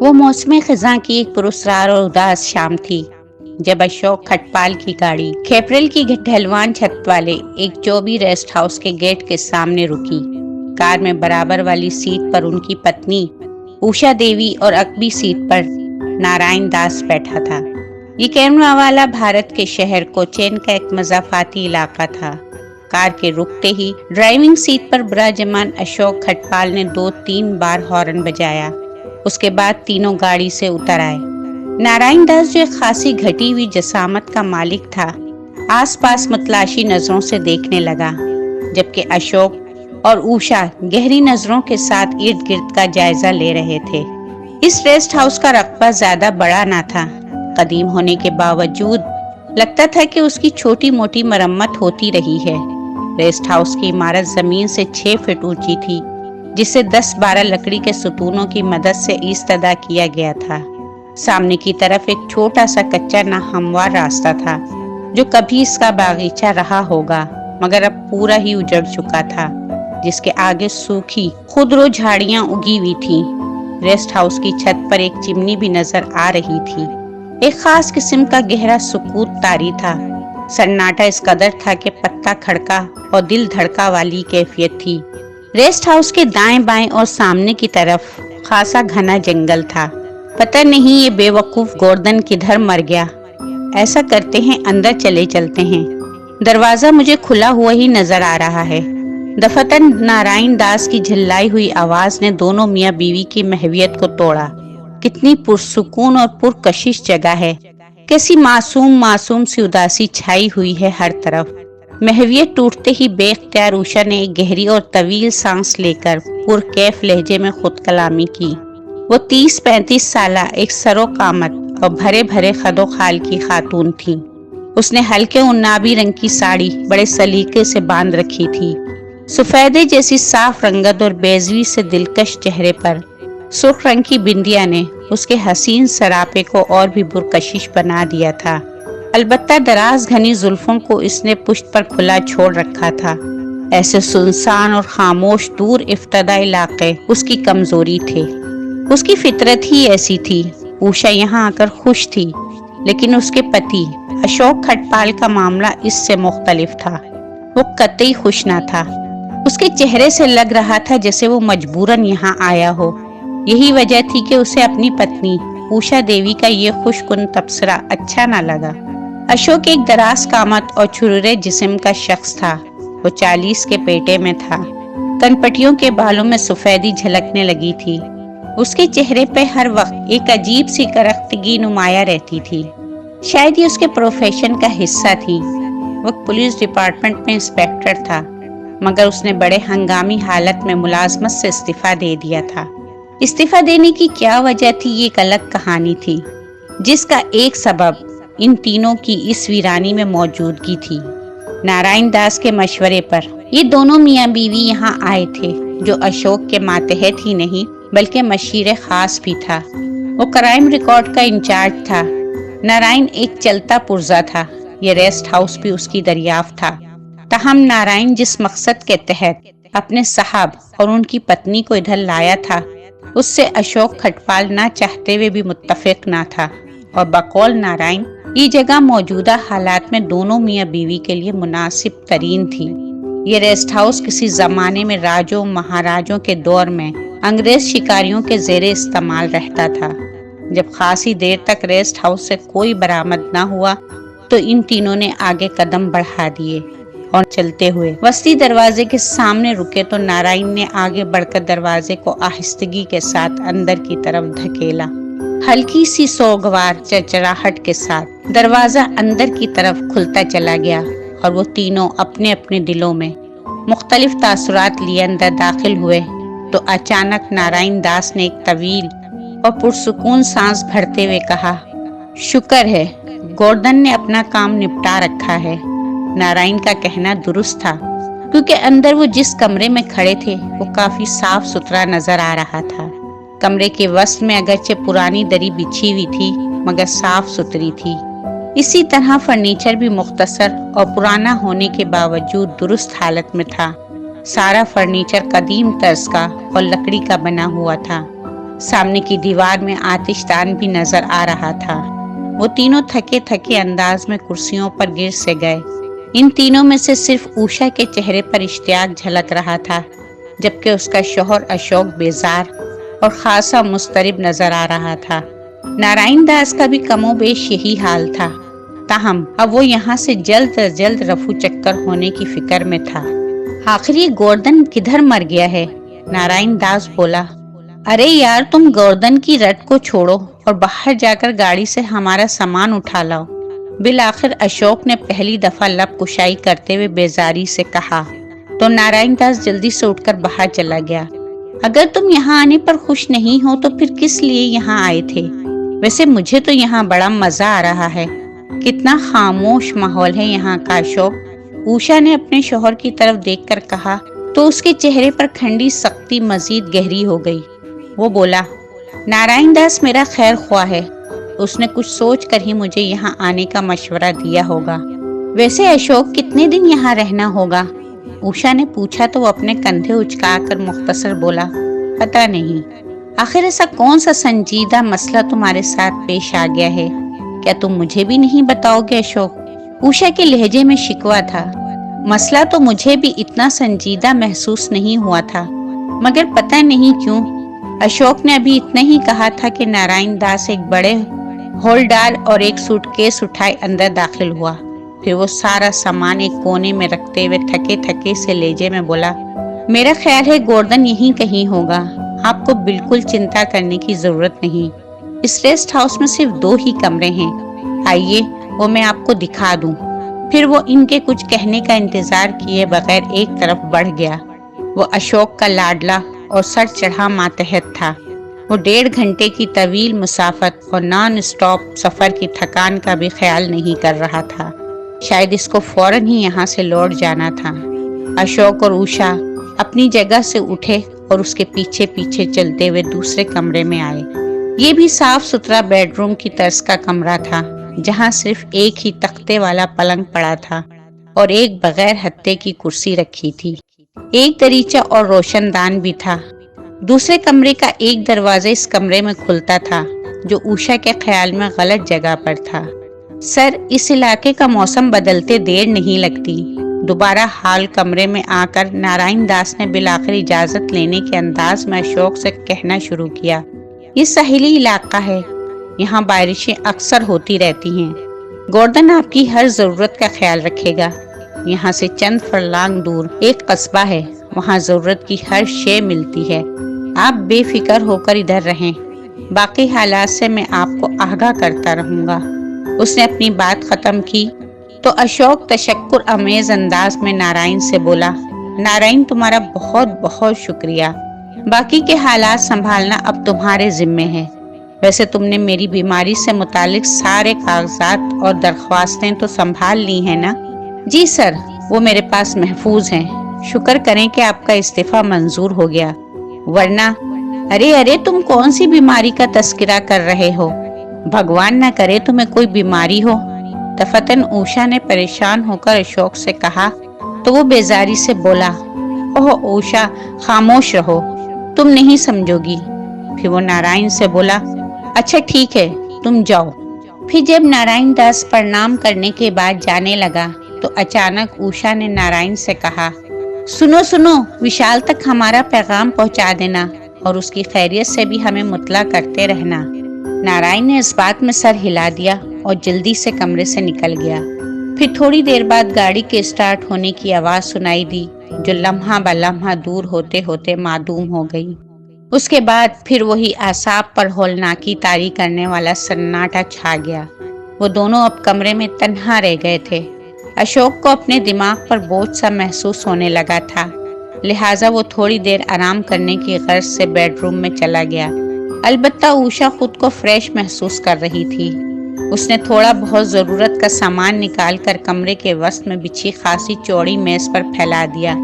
وہ موسم خزاں کی ایک پراسرار اور اداس شام تھی جب اشوک کھٹپال کی گاڑی کھیپرل کی ڈھلوان چھت والے ایک چوبی ریسٹ ہاؤس کے گیٹ کے سامنے رکی۔ کار میں برابر والی سیٹ پر ان کی پتنی اوشا دیوی اور عقبی سیٹ پر نارائن داس بیٹھا تھا۔ یہ کیمرا والا بھارت کے شہر کوچین کا ایک مضافاتی علاقہ تھا۔ کار کے رکتے ہی ڈرائیونگ سیٹ پر براجمان اشوک کھٹپال نے 2-3 بار ہارن بجایا۔ اس کے بعد تینوں گاڑی سے اتر آئے۔ نارائن داس جو ایک خاصی گھٹی ہوئی جسامت کا مالک تھا، آس پاس متلاشی نظروں سے دیکھنے لگا، جبکہ اشوک اور اوشا گہری نظروں کے ساتھ ارد گرد کا جائزہ لے رہے تھے۔ اس ریسٹ ہاؤس کا رقبہ زیادہ بڑا نہ تھا۔ قدیم ہونے کے باوجود لگتا تھا کہ اس کی چھوٹی موٹی مرمت ہوتی رہی ہے۔ ریسٹ ہاؤس کی عمارت زمین سے 6 فٹ اونچی تھی، جسے 10-12 لکڑی کے ستونوں کی مدد سے ایستادہ کیا گیا تھا۔ سامنے کی طرف ایک چھوٹا سا کچا ناہموار راستہ تھا، جو کبھی اس کا باغیچہ رہا ہوگا مگر اب پورا ہی اجڑ چکا تھا، جس کے آگے سوکھی خضر جھاڑیاں اگی ہوئی تھیں۔ ریسٹ ہاؤس کی چھت پر ایک چمنی بھی نظر آ رہی تھی۔ ایک خاص قسم کا گہرا سکوت طاری تھا۔ سناٹا اس قدر تھا کہ پتا کھڑکا اور دل دھڑکا والی کیفیت تھی۔ ریسٹ ہاؤس کے دائیں بائیں اور سامنے کی طرف خاصا گھنا جنگل تھا۔ پتہ نہیں یہ بے وقوف گوردن کدھر مر گیا۔ ایسا کرتے ہیں اندر چلے چلتے ہیں۔ دروازہ مجھے کھلا ہوا ہی نظر آ رہا ہے۔ دفتن نارائن داس کی جھلائی ہوئی آواز نے دونوں میاں بیوی کی محویت کو توڑا۔ کتنی پرسکون اور پرکشش جگہ ہے، کیسی معصوم سی اداسی چھائی ہوئی ہے ہر طرف۔ محویت ٹوٹتے ہی بے اختیار اوشا نے ایک گہری اور طویل سانس لے کر پرکیف لہجے میں خود کلامی کی۔ وہ 30-35 سالہ ایک سر و قامت اور بھرے بھرے خد و خال کی خاتون تھی۔ اس نے ہلکے عنابی رنگ کی ساڑی بڑے سلیقے سے باندھ رکھی تھی۔ سفیدے جیسی صاف رنگت اور بیضوی سے دلکش چہرے پر سرخ رنگ کی بندیا نے اس کے حسین سراپے کو اور بھی پرکشش بنا دیا تھا۔ البتہ دراز گھنی زلفوں کو اس نے پشت پر کھلا چھوڑ رکھا تھا۔ ایسے سنسان اور خاموش دور افتادہ علاقے اس کی کمزوری تھے۔ اس کی فطرت ہی ایسی تھی۔ اوشا یہاں آ کر خوش تھی، لیکن اس کے پتی اشوک کھٹپال کا معاملہ اس سے مختلف تھا۔ وہ قطعی خوش نہ تھا۔ اس کے چہرے سے لگ رہا تھا جیسے وہ مجبوراً یہاں آیا ہو۔ یہی وجہ تھی کہ اسے اپنی پتنی اوشا دیوی کا یہ خوش کن تبصرہ اچھا نہ لگا۔ اشوک ایک دراز قامت اور چھررے جسم کا شخص تھا۔ وہ 40 کے پیٹے میں تھا۔ کنپٹیوں کے بالوں میں سفیدی جھلکنے لگی تھی۔ اس کے چہرے پہ ہر وقت ایک عجیب سی کرختگی نمایاں رہتی تھی۔ شاید یہ اس کے پروفیشن کا حصہ تھی۔ وہ پولیس ڈپارٹمنٹ میں انسپیکٹر تھا، مگر اس نے بڑے ہنگامی حالت میں ملازمت سے استعفیٰ دے دیا تھا۔ استعفیٰ دینے کی کیا وجہ تھی، یہ ایک الگ کہانی تھی، جس کا ایک سبب ان تینوں کی اس ویرانی میں موجودگی تھی۔ نارائن داس کے مشورے پر یہ دونوں میاں بیوی یہاں آئے تھے، جو اشوک کے ماتحت ہی نہیں بلکہ مشیر خاص بھی تھا۔ وہ کرائم ریکارڈ کا انچارج تھا۔ نارائن ایک چلتا پرزا تھا۔ یہ ریسٹ ہاؤس بھی اس کی دریافت تھا۔ تاہم نارائن جس مقصد کے تحت اپنے صاحب اور ان کی پتنی کو ادھر لایا تھا، اس سے اشوک کھٹپال نہ چاہتے ہوئے بھی متفق نہ تھا، اور بقول نارائن یہ جگہ موجودہ حالات میں دونوں میاں بیوی کے لیے مناسب ترین تھی۔ یہ ریسٹ ہاؤس کسی زمانے میں راجوں مہاراجوں کے دور میں انگریز شکاریوں کے زیر استعمال رہتا تھا۔ جب خاصی دیر تک ریسٹ ہاؤس سے کوئی برآمد نہ ہوا تو ان تینوں نے آگے قدم بڑھا دیے اور چلتے ہوئے وسطی دروازے کے سامنے رکے تو نارائن نے آگے بڑھ کر دروازے کو آہستگی کے ساتھ اندر کی طرف دھکیلا۔ ہلکی سی سوگوار چرچراہٹ کے ساتھ دروازہ اندر کی طرف کھلتا چلا گیا اور وہ تینوں اپنے اپنے دلوں میں مختلف تاثرات لیے اندر داخل ہوئے تو اچانک نارائن داس نے ایک طویل اور پرسکون سانس بھرتے ہوئے کہا، شکر ہے گوردن نے اپنا کام نپٹا رکھا ہے۔ نارائن کا کہنا درست تھا، کیونکہ اندر وہ جس کمرے میں کھڑے تھے وہ کافی صاف ستھرا نظر آ رہا تھا۔ کمرے کے وسط میں اگرچہ پرانی دری بچھی ہوئی تھی مگر صاف ستھری تھی۔ اسی طرح فرنیچر بھی مختصر اور پرانا ہونے کے باوجود درست حالت میں تھا۔ سارا فرنیچر قدیم طرز کا اور لکڑی کا بنا ہوا تھا۔ سامنے کی دیوار میں آتش دان بھی نظر آ رہا تھا۔ وہ تینوں تھکے تھکے انداز میں کرسیوں پر گر سے گئے۔ ان تینوں میں سے صرف اوشا کے چہرے پر اشتیاق جھلک رہا تھا، جبکہ اس کا شوہر اشوک بیزار اور خاصا مضطرب نظر آ رہا تھا۔ نارائن داس کا بھی کم و بیش یہی حال تھا، تاہم اب وہ یہاں سے جلد از جلد رفو چکر ہونے کی فکر میں تھا۔ آخر یہ گوردن کدھر مر گیا ہے؟ نارائن داس بولا۔ ارے یار، تم گوردن کی رٹ کو چھوڑو اور باہر جا کر گاڑی سے ہمارا سامان اٹھا لاؤ۔ بالآخر اشوک نے پہلی دفعہ لب کشائی کرتے ہوئے بیزاری سے کہا، تو نارائن داس جلدی سے اٹھ کر باہر چلا گیا۔ اگر تم یہاں آنے پر خوش نہیں ہو تو پھر کس لیے یہاں آئے تھے؟ ویسے مجھے تو یہاں بڑا مزہ آ رہا ہے۔ کتنا خاموش ماحول ہے یہاں کا اشوک، اوشا نے اپنے شوہر کی طرف دیکھ کر کہا تو اس کے چہرے پر کھنڈی سختی مزید گہری ہو گئی۔ وہ بولا، نارائن داس میرا خیر خواہ ہے، اس نے کچھ سوچ کر ہی مجھے یہاں آنے کا مشورہ دیا ہوگا۔ ویسے اشوک کتنے دن یہاں رہنا ہوگا؟ اوشا نے پوچھا تو وہ اپنے کندھے اچکا کر مختصر بولا، پتہ نہیں۔ آخر ایسا کون سا سنجیدہ مسئلہ تمہارے ساتھ پیش آ گیا ہے؟ کیا تم مجھے بھی نہیں بتاؤ گے اشوک؟ اوشا کے لہجے میں شکوہ تھا۔ مسئلہ تو مجھے بھی اتنا سنجیدہ محسوس نہیں ہوا تھا، مگر پتہ نہیں کیوں اشوک نے ابھی اتنا ہی کہا تھا کہ نارائن داس ایک بڑے ہولڈار اور ایک سوٹ کیس اٹھائے اندر داخل ہوا۔ پھر وہ سارا سامان ایک کونے میں رکھتے ہوئے تھکے تھکے سے لہجے میں بولا، میرا خیال ہے گوردن یہیں کہیں ہوگا، آپ کو بالکل چنتا کرنے کی ضرورت نہیں۔ اس ریسٹ ہاؤس میں صرف 2 ہی کمرے ہیں، آئیے وہ میں آپ کو دکھا دوں۔ پھر وہ ان کے کچھ کہنے کا انتظار کیے بغیر ایک طرف بڑھ گیا۔ وہ اشوک کا لاڈلا اور سر چڑھا ماتحت تھا۔ وہ 1.5 گھنٹے کی طویل مسافت اور نان اسٹاپ سفر کی تھکان کا بھی خیال نہیں کر رہا تھا۔ شاید اس کو فوراً ہی یہاں سے لوٹ جانا تھا۔ اشوک اور اوشا اپنی جگہ سے اٹھے اور اس کے پیچھے پیچھے چلتے ہوئے دوسرے کمرے میں آئے۔ یہ بھی صاف ستھرا بیڈ روم کی طرز کا کمرہ تھا، جہاں صرف ایک ہی تختے والا پلنگ پڑا تھا اور ایک بغیر ہتھے کی کرسی رکھی تھی۔ ایک دریچہ اور روشن دان بھی تھا۔ دوسرے کمرے کا ایک دروازہ اس کمرے میں کھلتا تھا، جو اوشا کے خیال میں غلط جگہ پر تھا۔ سر، اس علاقے کا موسم بدلتے دیر نہیں لگتی۔ دوبارہ ہال کمرے میں آ کر نارائن داس نے بالآخر اجازت لینے کے انداز میں اشوک سے کہنا شروع کیا، یہ ساحلی علاقہ ہے، یہاں بارشیں اکثر ہوتی رہتی ہیں۔ گوردن آپ کی ہر ضرورت کا خیال رکھے گا۔ یہاں سے چند فرلانگ دور ایک قصبہ ہے، وہاں ضرورت کی ہر شے ملتی ہے۔ آپ بے فکر ہو کر ادھر رہیں، باقی حالات سے میں آپ کو آگاہ کرتا رہوں گا۔ اس نے اپنی بات ختم کی تو اشوک تشکر امیز انداز میں نارائن سے بولا، نارائن تمہارا بہت بہت شکریہ، باقی کے حالات سنبھالنا اب تمہارے ذمے ہے۔ ویسے تم نے میری بیماری سے متعلق سارے کاغذات اور درخواستیں تو سنبھال لی ہیں نا؟ جی سر، وہ میرے پاس محفوظ ہیں، شکر کریں کہ آپ کا استعفیٰ منظور ہو گیا، ورنہ… ارے تم کون سی بیماری کا تذکرہ کر رہے ہو؟ بھگوان نہ کرے تمہیں کوئی بیماری ہو۔ دفتن اوشا نے پریشان ہو کر اشوک سے کہا تو وہ بیزاری سے بولا، اوہ اوشا، خاموش رہو، تم نہیں سمجھو گی۔ پھر وہ نارائن سے بولا، اچھا ٹھیک ہے، تم جاؤ۔ پھر جب نارائن داس پرنام کرنے کے بعد جانے لگا تو اچانک اوشا نے نارائن سے کہا، سنو، وشال تک ہمارا پیغام پہنچا دینا اور اس کی خیریت سے بھی ہمیں مطلع کرتے رہنا۔ نارائن نے اس بات میں سر ہلا دیا اور جلدی سے کمرے سے نکل گیا۔ پھر تھوڑی دیر بعد گاڑی کے اسٹارٹ ہونے کی آواز سنائی دی، جو لمحہ بلمحہ دور ہوتے ہوتے معدوم ہو گئی۔ اس کے بعد پھر وہی اعصاب پر ہولناکی طاری کرنے والا سناٹا چھا گیا۔ وہ دونوں اب کمرے میں تنہا رہ گئے تھے۔ اشوک کو اپنے دماغ پر بوجھ سا محسوس ہونے لگا تھا، لہٰذا وہ تھوڑی دیر آرام کرنے کی غرض سے بیڈ روم میں چلا گیا۔ البتہ اوشا خود کو فریش محسوس کر رہی تھی۔ اس نے تھوڑا بہت ضرورت کا سامان نکال کر کمرے کے وسط میں بچھی خاصی چوڑی میز پر پھیلا دیا۔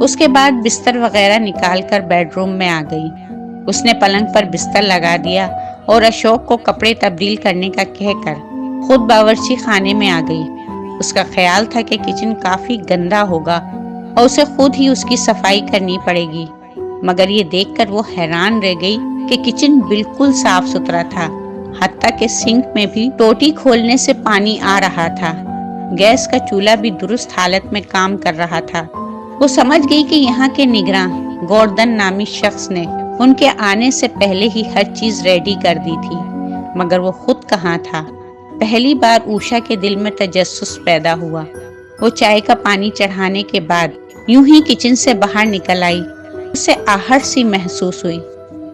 اس کے بعد بستر وغیرہ نکال کر بیڈ روم میں آ گئی۔ اس نے پلنگ پر بستر لگا دیا اور اشوک کو کپڑے تبدیل کرنے کا کہہ کر خود باورچی خانے میں آ گئی۔ اس کا خیال تھا کہ کچن کافی گندا ہوگا اور اسے خود ہی اس کی صفائی کرنی پڑے گی۔ مگر یہ دیکھ کر وہ حیران رہ گئی کہ کچن بالکل صاف ستھرا تھا، حتیٰ کہ سنک میں بھی ٹوٹی کھولنے سے پانی آ رہا تھا۔ گیس کا چولہا بھی درست حالت میں کام کر رہا تھا۔ وہ سمجھ گئی کہ یہاں کے نگراں گوردن نامی شخص نے ان کے آنے سے پہلے ہی ہر چیز ریڈی کر دی تھی، مگر وہ خود کہاں تھا۔ پہلی بار اوشا کے دل میں تجسس پیدا ہوا۔ وہ چائے کا پانی چڑھانے کے بعد یوں ہی کچن سے باہر نکل آئی۔ اسے آہٹ سی محسوس ہوئی،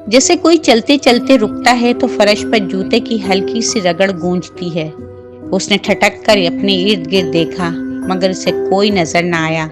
جیسے کوئی چلتے چلتے رکتا ہے تو فرش پر جوتے کی ہلکی سی رگڑ گونجتی ہے۔ اس نے ٹھٹک کر اپنے ارد گرد دیکھا، مگر اسے کوئی نظر نہ آیا۔